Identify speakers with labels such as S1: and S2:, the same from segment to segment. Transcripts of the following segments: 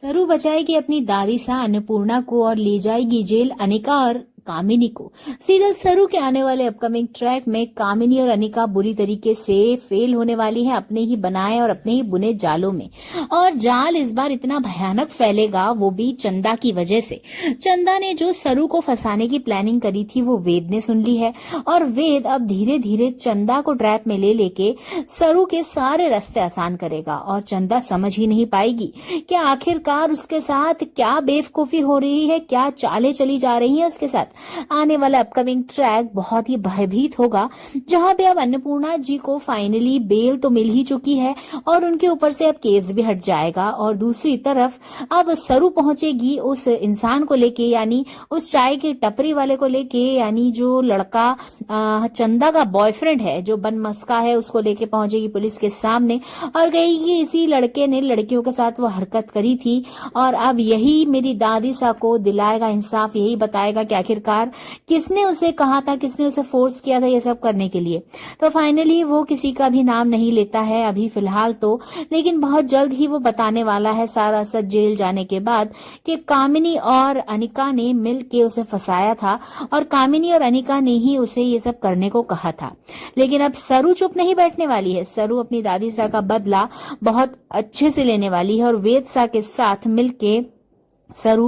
S1: सरू बचाएगी अपनी दादी सा अन्नपूर्णा को और ले जाएगी जेल अनिका और कामिनी को। सीरियल सरू के आने वाले अपकमिंग ट्रैक में कामिनी और अनिका बुरी तरीके से फेल होने वाली है अपने ही बनाए और अपने ही बुने जालों में। और जाल इस बार इतना भयानक फैलेगा, वो भी चंदा की वजह से। चंदा ने जो सरू को फंसाने की प्लानिंग करी थी वो वेद ने सुन ली है और वेद अब धीरे धीरे चंदा को ट्रैप में ले लेके सरू के सारे रास्ते आसान करेगा। और चंदा समझ ही नहीं पाएगी कि आखिरकार उसके साथ क्या बेवकूफी हो रही है, क्या चालें चली जा रही है उसके साथ। आने वाला अपकमिंग ट्रैक बहुत ही भयभीत होगा, जहां पे अब अन्नपूर्णा जी को फाइनली बेल तो मिल ही चुकी है और उनके ऊपर से अब केस भी हट जाएगा। और दूसरी तरफ अब सरू पहुंचेगी उस इंसान को लेके, यानी उस चाय के टपरी वाले को लेके, यानी जो लड़का चंदा का बॉयफ्रेंड है, जो बनमस्का है, उसको लेके पहुंचेगी पुलिस के सामने और कहेगी कि इसी लड़के ने लड़कियों के साथ वो हरकत करी थी और अब यही मेरी दादी सा को दिलाएगा इंसाफ, यही बताएगा कि आखिरकार किसने उसे कहा था, किसने उसे फोर्स किया था ये सब करने के लिए। तो फाइनली वो किसी का भी नाम नहीं लेता है अभी फिलहाल तो, लेकिन बहुत जल्द ही वो बताने वाला है सारा सच जेल जाने के बाद कि कामिनी और अनिका ने मिल के उसे फंसाया था और कामिनी और अनिका ने ही उसे ये सब करने को कहा था। लेकिन अब सरू चुप नहीं बैठने वाली है। सरू अपनी दादी सा का बदला बहुत अच्छे से लेने वाली है और वेद सा के साथ मिलके सरू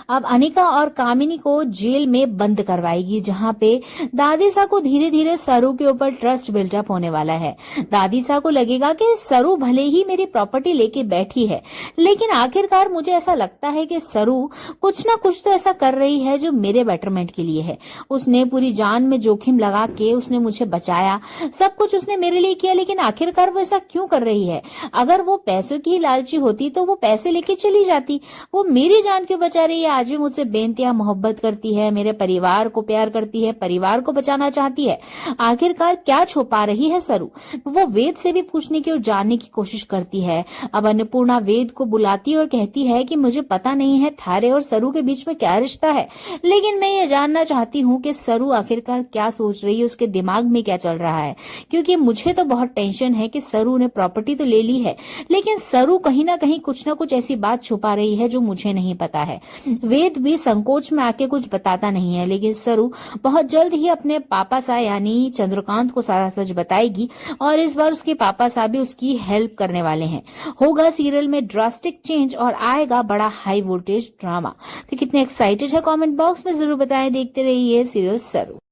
S1: अब अनिका और कामिनी को जेल में बंद करवाएगी, जहां पे दादी सा को धीरे धीरे सरू के ऊपर ट्रस्ट बिल्डअप होने वाला है। दादी सा को लगेगा कि सरू भले ही मेरी प्रॉपर्टी लेके बैठी है, लेकिन आखिरकार मुझे ऐसा लगता है कि सरू कुछ ना कुछ तो ऐसा कर रही है जो मेरे बेटरमेंट के लिए है। उसने पूरी जान में जोखिम लगा के उसने मुझे बचाया, सब कुछ उसने मेरे लिए किया, लेकिन आखिरकार वो ऐसा क्यों कर रही है? अगर वो पैसों की ही लालची होती तो वो पैसे लेके चली जाती। वो मेरी जान क्यों बचा रही है? आज भी मुझसे बेइंतहा मोहब्बत करती है, मेरे परिवार को प्यार करती है, परिवार को बचाना चाहती है। आखिरकार क्या छुपा रही है सरू? वो वेद से भी पूछने की और जानने की कोशिश करती है। अब अन्नपूर्णा वेद को बुलाती और कहती है कि मुझे पता नहीं है थारे और सरू के बीच में क्या रिश्ता है, लेकिन मैं ये जानना चाहती हूँ कि सरू आखिरकार क्या सोच रही है, उसके दिमाग में क्या चल रहा है, क्योंकि मुझे तो बहुत टेंशन है कि सरू ने प्रॉपर्टी तो ले ली है, लेकिन सरू कहीं ना कहीं कुछ ना कुछ ऐसी बात छुपा रही है जो मुझे नहीं पता है। वेद भी संकोच में आके कुछ बताता नहीं है, लेकिन सरू बहुत जल्द ही अपने पापा सा यानी चंद्रकांत को सारा सच बताएगी और इस बार उसके पापा सा भी उसकी हेल्प करने वाले हैं। होगा सीरियल में ड्रास्टिक चेंज और आएगा बड़ा हाई वोल्टेज ड्रामा। तो कितने एक्साइटेड है कमेंट बॉक्स में जरूर बताएं। देखते रहिए सीरियल सरू।